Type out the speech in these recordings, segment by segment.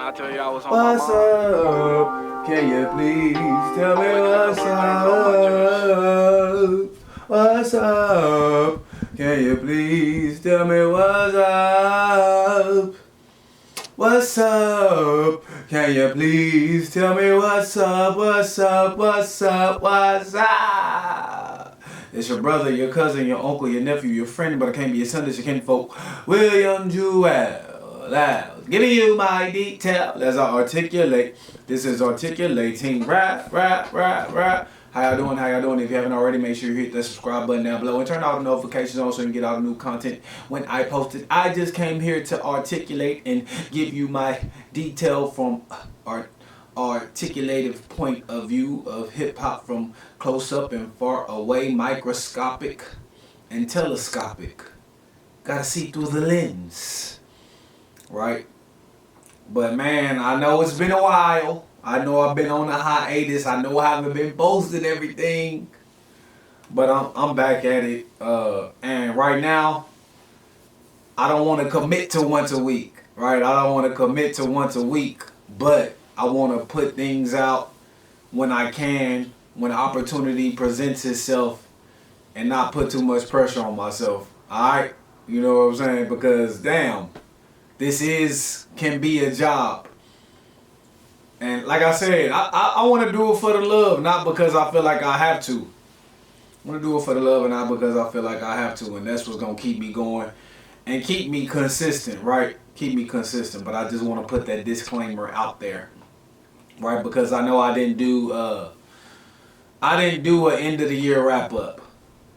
I tell you I was on What's my mind. up? Can you please tell me what's up? What's up? Can you please tell me what's up? What's up? Can you please tell me what's up? What's up? What's up? What's up? It's your brother, your cousin, your uncle, your nephew, your friend, but I can't be your son, it's your kinfolk, William Jewell. Giving you my detail as I articulate. This is articulating. Rap. How y'all doing? How y'all doing? If you haven't already, make sure you hit the subscribe button down below and turn all the notifications on so you can get all the new content when I post it. I just came here to articulate and give you my detail from articulative point of view of hip hop from close up and far away, microscopic and telescopic. Gotta see through the lens, right? But man, I know it's been a while. I know I've been on a hiatus. I know I haven't been posting everything, but I'm back at it. And right now, I don't want to commit to once a week, right? I don't want to commit to once a week, but I want to put things out when I can, when opportunity presents itself, and not put too much pressure on myself. All right, you know what I'm saying? Because damn, this can be a job. And like I said, I want to do it for the love, not because I feel like I have to. I want to do it for the love and not because I feel like I have to. And that's what's going to keep me going and keep me consistent, right? Keep me consistent. But I just want to put that disclaimer out there, right? Because I know I didn't do an end of the year wrap up,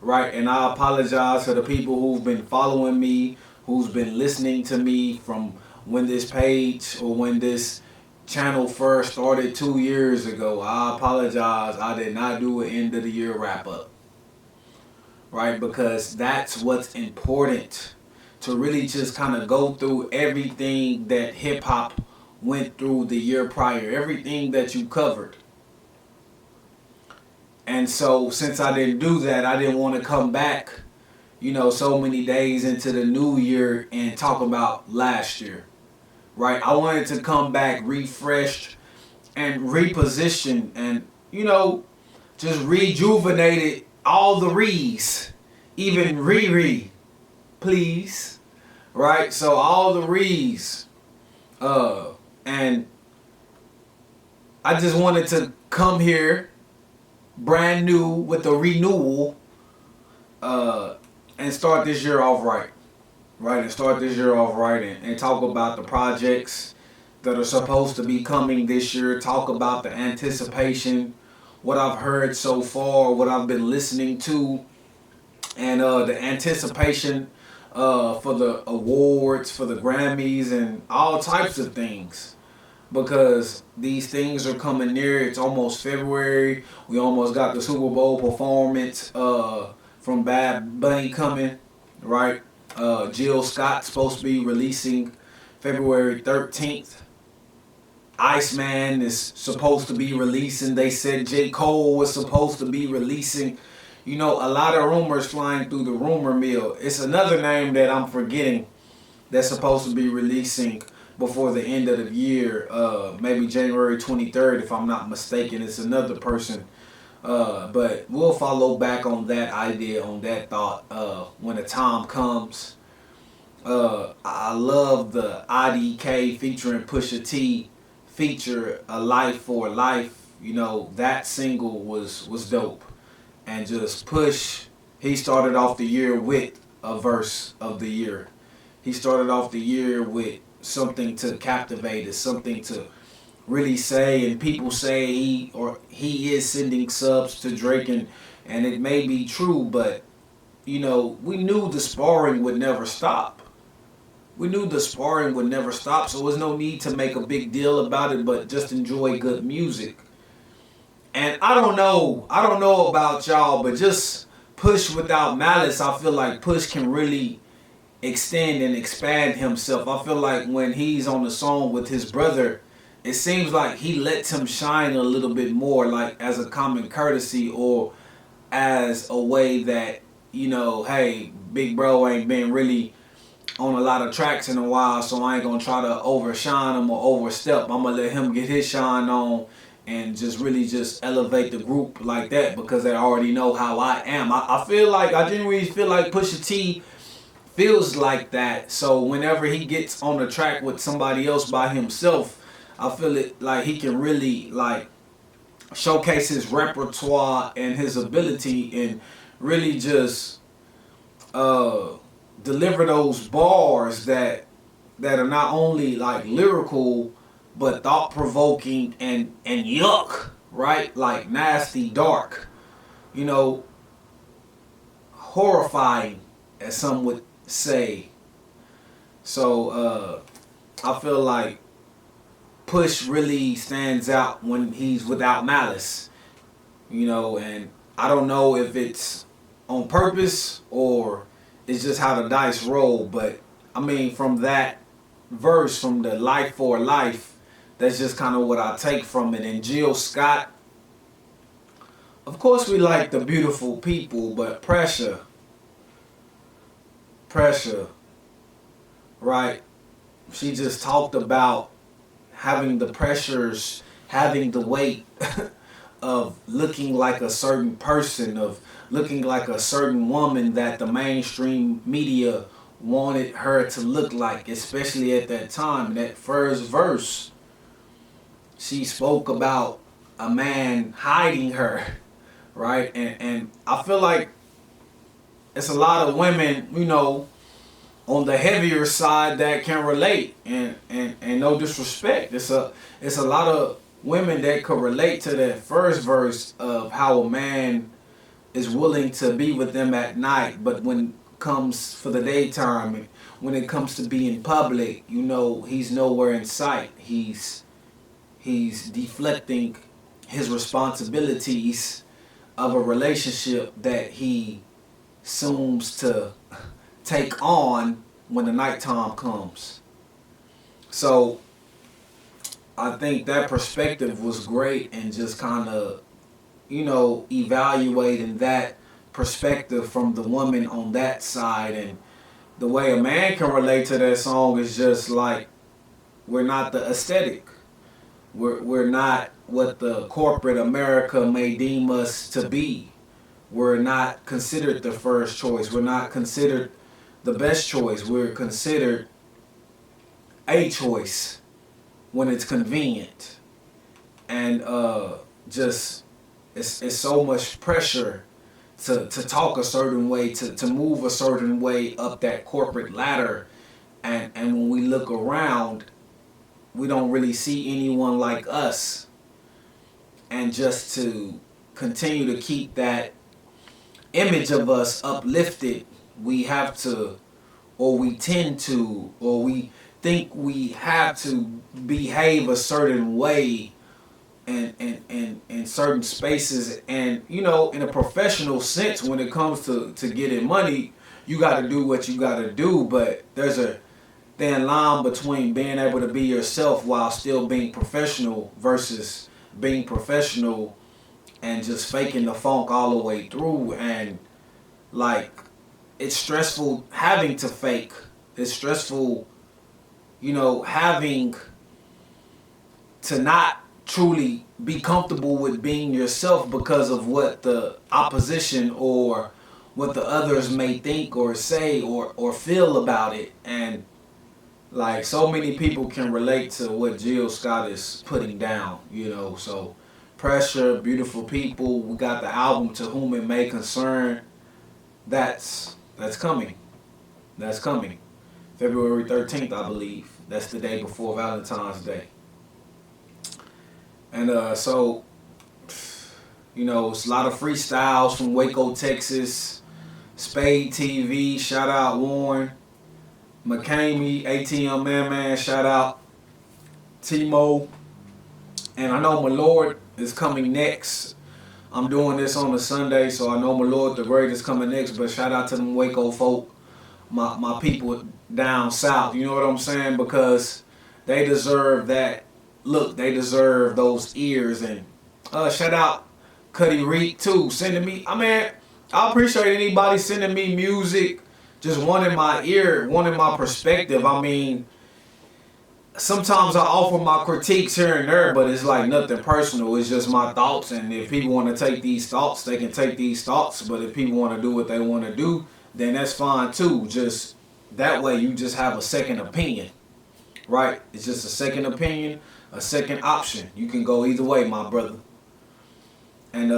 right? And I apologize to the people who've been following me, who's been listening to me from when this page or when this channel first started 2 years ago. I apologize. I did not do an end of the year wrap up, right? Because that's what's important, to really just kind of go through everything that hip hop went through the year prior, everything that you covered. And so since I didn't do that, I didn't want to come back, so many days into the new year and talk about last year, right? I wanted to come back refreshed and repositioned and, just rejuvenated all the re's, even Riri, please, right? So all the re's, and I just wanted to come here brand new with a renewal, and start this year off right. And start this year off right and talk about the projects that are supposed to be coming this year. Talk about the anticipation, what I've heard so far, what I've been listening to, and the anticipation for the awards, for the Grammys, and all types of things. Because these things are coming near. It's almost February. We almost got the Super Bowl performance from Bad Bunny coming, right? Jill Scott's supposed to be releasing February 13th. Iceman is supposed to be releasing. They said J. Cole was supposed to be releasing. A lot of rumors flying through the rumor mill. It's another name that I'm forgetting that's supposed to be releasing before the end of the year, maybe January 23rd, if I'm not mistaken. It's another person. But we'll follow back on that idea, on that thought, when the time comes. I love the IDK featuring Pusha T feature, A Life for Life. That single was dope. And just Push, he started off the year with a verse of the year. He started off the year with something to captivate us, something to really say, and people say he is sending subs to Drake, and it may be true, but we knew the sparring would never stop. So there's no need to make a big deal about it, but just enjoy good music. And I don't know about y'all, but just Push without malice, I feel like Push can really extend and expand himself. I feel like when he's on the song with his brother, it seems like he lets him shine a little bit more, like as a common courtesy or as a way that, hey, big bro ain't been really on a lot of tracks in a while, so I ain't gonna try to overshine him or overstep. I'm gonna let him get his shine on and just really just elevate the group like that because they already know how I am. I feel like I genuinely feel like Pusha T feels like that. So whenever he gets on the track with somebody else by himself, I feel it like he can really like showcase his repertoire and his ability and really just uh deliver those bars that are not only like lyrical but thought provoking and yuck, right? Like nasty, dark, you know, horrifying, as some would say. So I feel like Push really stands out when he's without malice, you know, and I don't know if it's on purpose or it's just how the dice roll, but I mean, from that verse, from the Life for Life, that's just kind of what I take from it. And Jill Scott, of course, we like the beautiful people, but pressure, right? She just talked about having the pressures, having the weight of looking like a certain person, of looking like a certain woman that the mainstream media wanted her to look like, especially at that time. In that first verse, she spoke about a man hiding her, right? And I feel like it's a lot of women, you know, on the heavier side that can relate, and no disrespect, it's a lot of women that could relate to that first verse of how a man is willing to be with them at night, but when it comes for the daytime, when it comes to being public, you know, he's nowhere in sight. He's deflecting his responsibilities of a relationship that he assumes to take on when the nighttime comes. So I think that perspective was great, and just kind of, you know, evaluating that perspective from the woman on that side. And the way a man can relate to that song is just like, we're not the aesthetic. We're not what the corporate America may deem us to be. We're not considered the first choice. We're not considered the best choice. We're considered a choice when it's convenient. And just it's so much pressure to talk a certain way, to move a certain way up that corporate ladder. And when we look around, we don't really see anyone like us. And just to continue to keep that image of us uplifted, we have to, or we tend to, or we think we have to behave a certain way and in certain spaces. And you know, in a professional sense, when it comes to getting money, you got to do what you got to do, but there's a thin line between being able to be yourself while still being professional versus being professional and just faking the funk all the way through. And like, it's stressful having to fake. It's stressful, you know, having to not truly be comfortable with being yourself because of what the opposition or what the others may think or say or feel about it. And like, so many people can relate to what Jill Scott is putting down, you know. So pressure, beautiful people. We got the album To Whom It May Concern. That's coming. That's coming. February 13th, I believe. That's the day before Valentine's Day. And so, you know, it's a lot of freestyles from Waco, Texas. Spade TV, shout out Warren. McCamey, ATM Man, shout out Timo. And I know my Lord is coming next. I'm doing this on a Sunday, so I know my Lord the Great is coming next. But shout out to them Waco folk, my people down south. You know what I'm saying? Because they deserve that look. They deserve those ears. And shout out Cuddy Reek too, sending me. I mean, I appreciate anybody sending me music, just wanting my ear, wanting my perspective. I mean, sometimes I offer my critiques here and there, but it's like nothing personal. It's just my thoughts, and if people want to take these thoughts, they can take these thoughts. But if people want to do what they want to do, then that's fine too. Just that way, you just have a second opinion, right? It's just a second opinion, a second option. You can go either way, my brother. And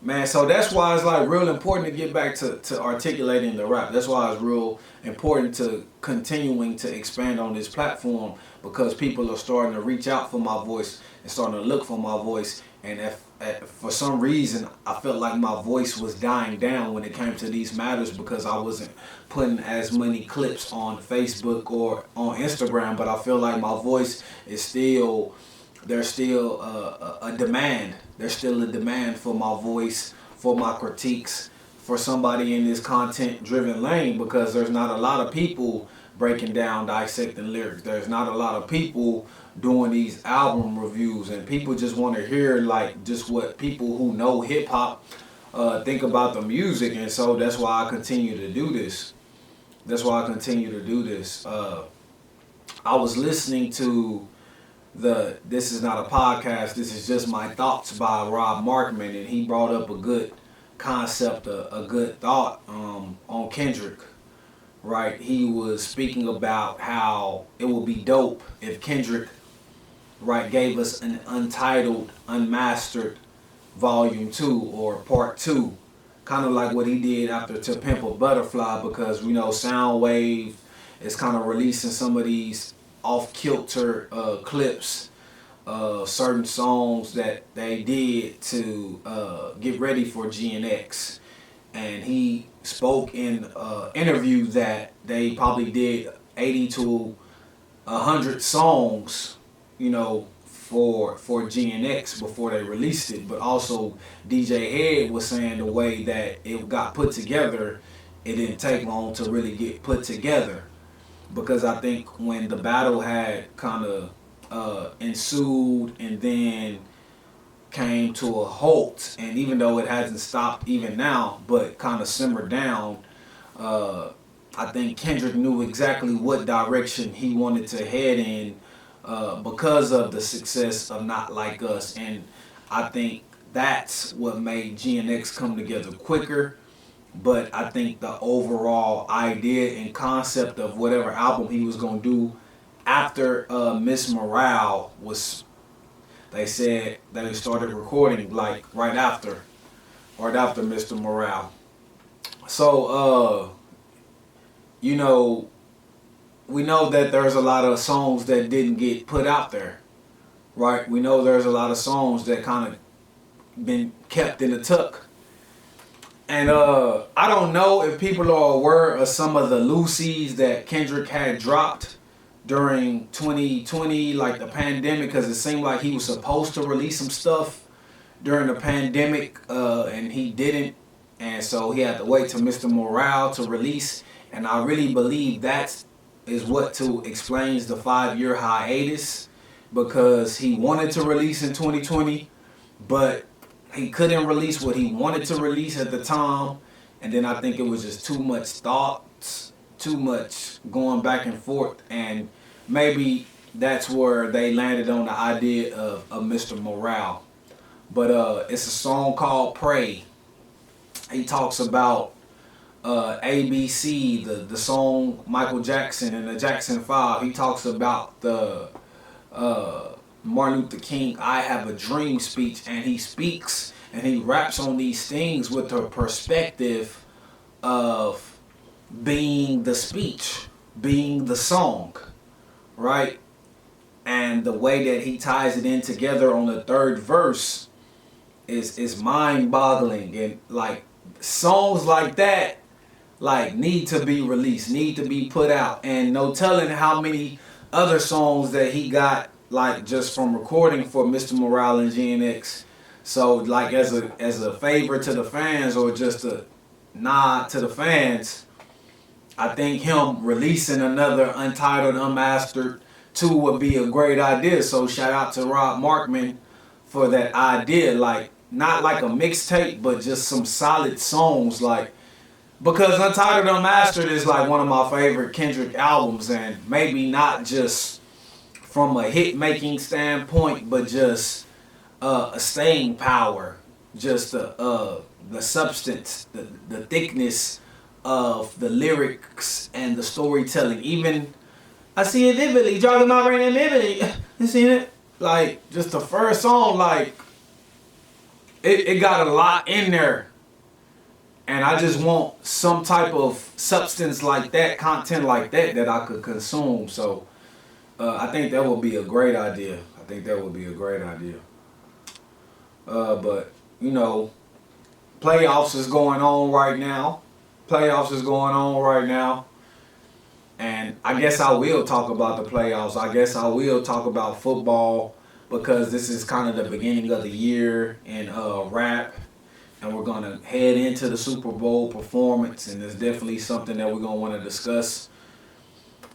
man, so that's why it's like real important to get back to articulating the rap. That's why it's real important to continuing to expand on this platform, because people are starting to reach out for my voice and starting to look for my voice. And if for some reason I felt like my voice was dying down when it came to these matters, because I wasn't putting as many clips on Facebook or on Instagram, but I feel like my voice is still, there's still a demand. There's still a demand for my voice, for my critiques, for somebody in this content-driven lane, because there's not a lot of people breaking down, dissecting lyrics. There's not a lot of people doing these album reviews, and people just want to hear like just what people who know hip-hop think about the music. And so that's why I continue to do this. That's why I continue to do this. I was listening to This Is Not a Podcast, This Is Just My Thoughts by Rob Markman, and he brought up a good concept, a good thought on Kendrick, right? He was speaking about how it would be dope if Kendrick, right, gave us an Untitled, Unmastered Volume 2 or Part 2, kind of like what he did after To Pimp a Butterfly, because we know Soundwave is kind of releasing some of these off-kilter clips, certain songs that they did to get ready for GNX. And he spoke in an interview that they probably did 80 to 100 songs, you know, for GNX before they released it. But also DJ Head was saying the way that it got put together, it didn't take long to really get put together. Because I think when the battle had kind of ensued and then came to a halt, and even though it hasn't stopped even now, but kind of simmered down, I think Kendrick knew exactly what direction he wanted to head in because of the success of Not Like Us. And I think that's what made GNX come together quicker. But I think the overall idea and concept of whatever album he was going to do after Miss Morale was, they said that he started recording like right after Mr. Morale. So, you know, we know that there's a lot of songs that didn't get put out there, right? We know there's a lot of songs that kind of been kept in the tuck. And I don't know if people are aware of some of the loosies that Kendrick had dropped during 2020, like the pandemic, because it seemed like he was supposed to release some stuff during the pandemic, and he didn't. And so he had to wait till Mr. Morale to release. And I really believe that is what explains the 5-year hiatus, because he wanted to release in 2020, but he couldn't release what he wanted to release at the time. And then I think it was just too much thoughts, too much going back and forth. And maybe that's where they landed on the idea of Mr. Morale. But it's a song called Pray. He talks about ABC, the song Michael Jackson and the Jackson 5. He talks about the Martin Luther King I Have a Dream speech, and he speaks and he raps on these things with the perspective of being the speech, being the song, right? And the way that he ties it in together on the third verse is mind-boggling. And like songs like that like need to be released, need to be put out. And no telling how many other songs that he got like just from recording for Mr. Morale and GNX. So like as a favor to the fans, or just a nod to the fans, I think him releasing another Untitled, Unmastered 2 would be a great idea. So shout out to Rob Markman for that idea. Like not like a mixtape, but just some solid songs. Like Because Untitled, Unmastered is like one of my favorite Kendrick albums, and maybe not just from a hit making standpoint, but just a staying power, just the substance, the thickness of the lyrics and the storytelling. Even I see it vividly, jogging my brain and vividly. You seen it? Like just the first song, like it got a lot in there. And I just want some type of substance like that, content like that I could consume. So I think that would be a great idea. I think that would be a great idea. But you know, playoffs is going on right now. Playoffs is going on right now. And I guess I will talk about the playoffs. I guess I will talk about football because this is kind of the beginning of the year in rap. And we're going to head into the Super Bowl performance. And it's definitely something that we're going to want to discuss.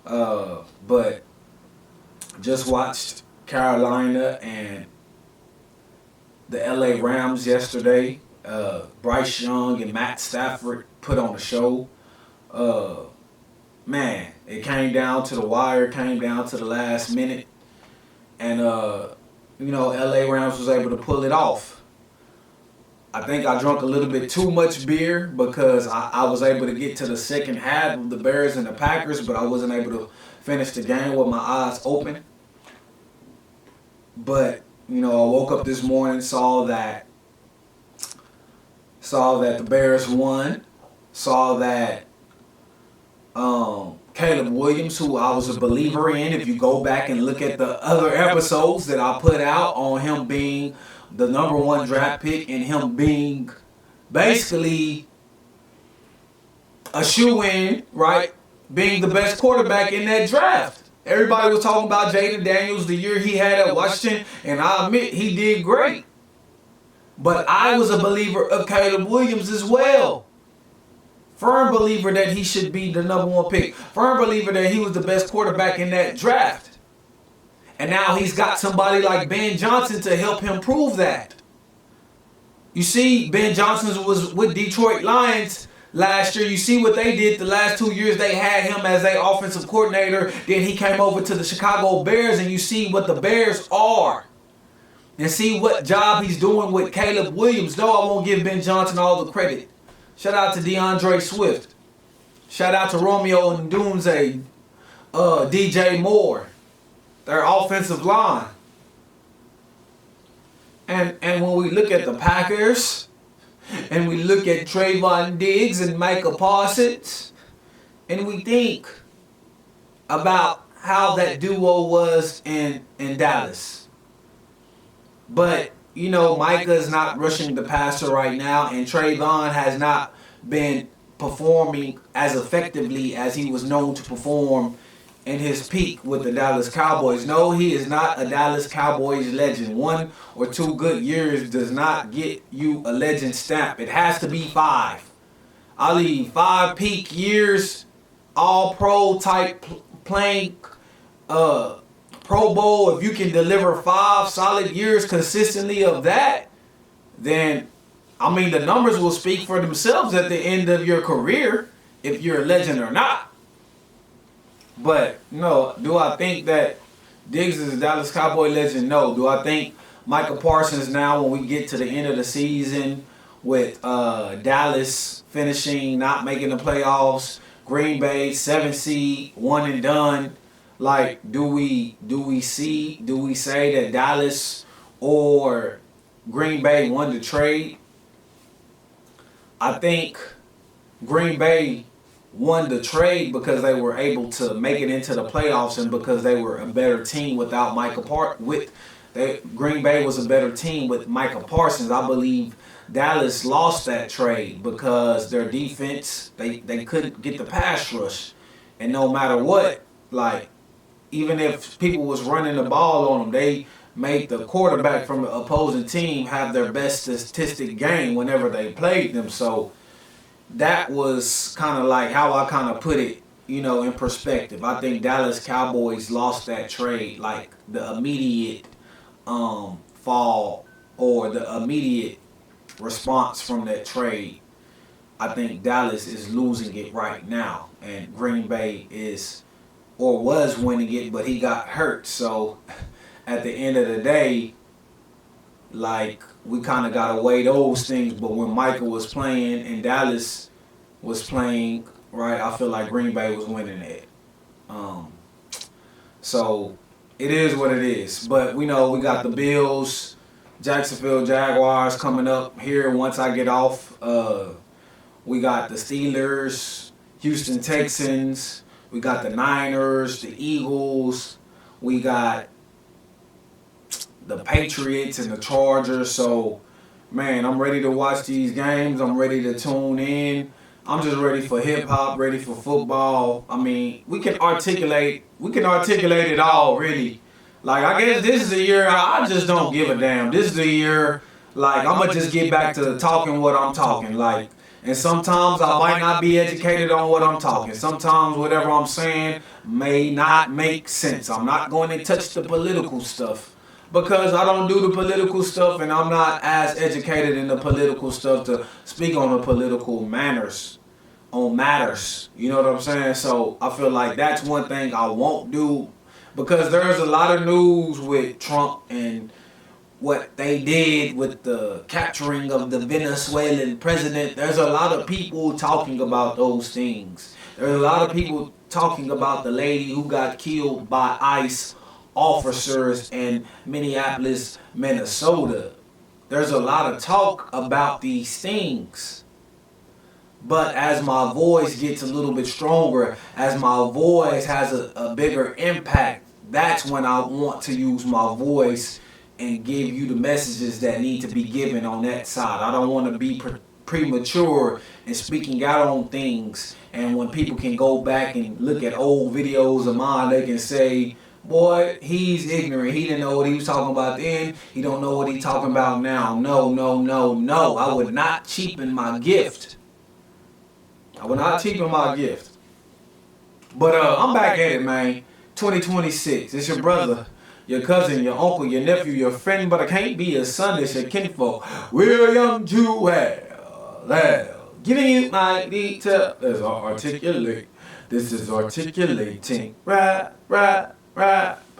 But just watched Carolina and the LA Rams yesterday. Bryce Young and Matt Stafford put on a show. Man, it came down to the wire, came down to the last minute. And, LA Rams was able to pull it off. I think I drank a little bit too much beer because I was able to get to the second half of the Bears and the Packers, but I wasn't able to finish the game with my eyes open. But, I woke up this morning, saw that the Bears won, saw that Caleb Williams, who I was a believer in, if you go back and look at the other episodes that I put out on him being the number one draft pick and him being basically a shoe-in, right? Being the best quarterback in that draft. Everybody was talking about Jaden Daniels the year he had at Washington, and I admit he did great. But I was a believer of Caleb Williams as well. Firm believer that he should be the number one pick. Firm believer that he was the best quarterback in that draft. And now he's got somebody like Ben Johnson to help him prove that. You see, Ben Johnson was with Detroit Lions last year. You see what they did the last 2 years. They had him as their offensive coordinator. Then he came over to the Chicago Bears, and you see what the Bears are. And see what job he's doing with Caleb Williams. No, I won't give Ben Johnson all the credit. Shout out to DeAndre Swift. Shout out to Romeo and Doomsday. DJ Moore. Their offensive line. And when we look at the Packers, and we look at Trayvon Diggs and Micah Parsons, and we think about how that duo was in Dallas. But, Micah is not rushing the passer right now, and Trayvon has not been performing as effectively as he was known to perform in his peak with the Dallas Cowboys. No, he is not a Dallas Cowboys legend. 1 or 2 good years does not get you a legend stamp. It has to be 5. I leave 5 peak years, all pro type playing, Pro Bowl. If you can deliver 5 solid years consistently of that, then, the numbers will speak for themselves at the end of your career, if you're a legend or not. But, no, do I think that Diggs is a Dallas Cowboy legend? No. Do I think Micah Parsons now, when we get to the end of the season with Dallas finishing, not making the playoffs, Green Bay, 7 seed, 1 and done, like, do we say that Dallas or Green Bay won the trade? I think Green Bay won the trade because they were able to make it into the playoffs and because they were a better team without Green Bay was a better team with Micah Parsons. I believe Dallas lost that trade because their defense, they couldn't get the pass rush. And no matter what, like, even if people was running the ball on them, they made the quarterback from the opposing team have their best statistic game whenever they played them. So that was kind of like how I kind of put it, in perspective. I think Dallas Cowboys lost that trade, like the immediate fall or the immediate response from that trade. I think Dallas is losing it right now, and Green Bay is or was winning it, but he got hurt. So at the end of the day, like we kind of gotta weigh those things. But when Michael was playing and Dallas was playing, right, I feel like Green Bay was winning it. Um, so it is what it is. But we know we got the Bills, Jacksonville Jaguars coming up here once I get off. We got the Steelers, Houston Texans. We got the Niners, the Eagles. We got the Patriots and the Chargers. So, man, I'm ready to watch these games. I'm ready to tune in. I'm just ready for hip hop, ready for football. I mean, we can articulate it all, really. Like, I guess this is the year I just don't give a damn. This is the year, like, I'm gonna just get back to talking what I'm talking. Like, and sometimes I might not be educated on what I'm talking. Sometimes whatever I'm saying may not make sense. I'm not going to touch the political stuff because I don't do the political stuff and I'm not as educated in the political stuff to speak on the political manners, on matters. You know what I'm saying? So I feel like that's one thing I won't do because there's a lot of news with Trump and what they did with the capturing of the Venezuelan president. There's a lot of people talking about those things. There's a lot of people talking about the lady who got killed by ICE officers in Minneapolis, Minnesota. There's a lot of talk about these things. But as my voice gets a little bit stronger, as my voice has a bigger impact, that's when I want to use my voice and give you the messages that need to be given on that side. I don't want to be premature in speaking out on things. And when people can go back and look at old videos of mine, they can say, boy, he's ignorant. He didn't know what he was talking about then. He don't know what he's talking about now. No, no, no, no. I would not cheapen my gift. I would not cheapen my gift. But I'm back at it, man. 2026. It's your brother, your cousin, your uncle, your nephew, your friend, but I can't be your son. It's your kinfolk. William Jewell. Giving you my detail. This is articulating. Right, right, right.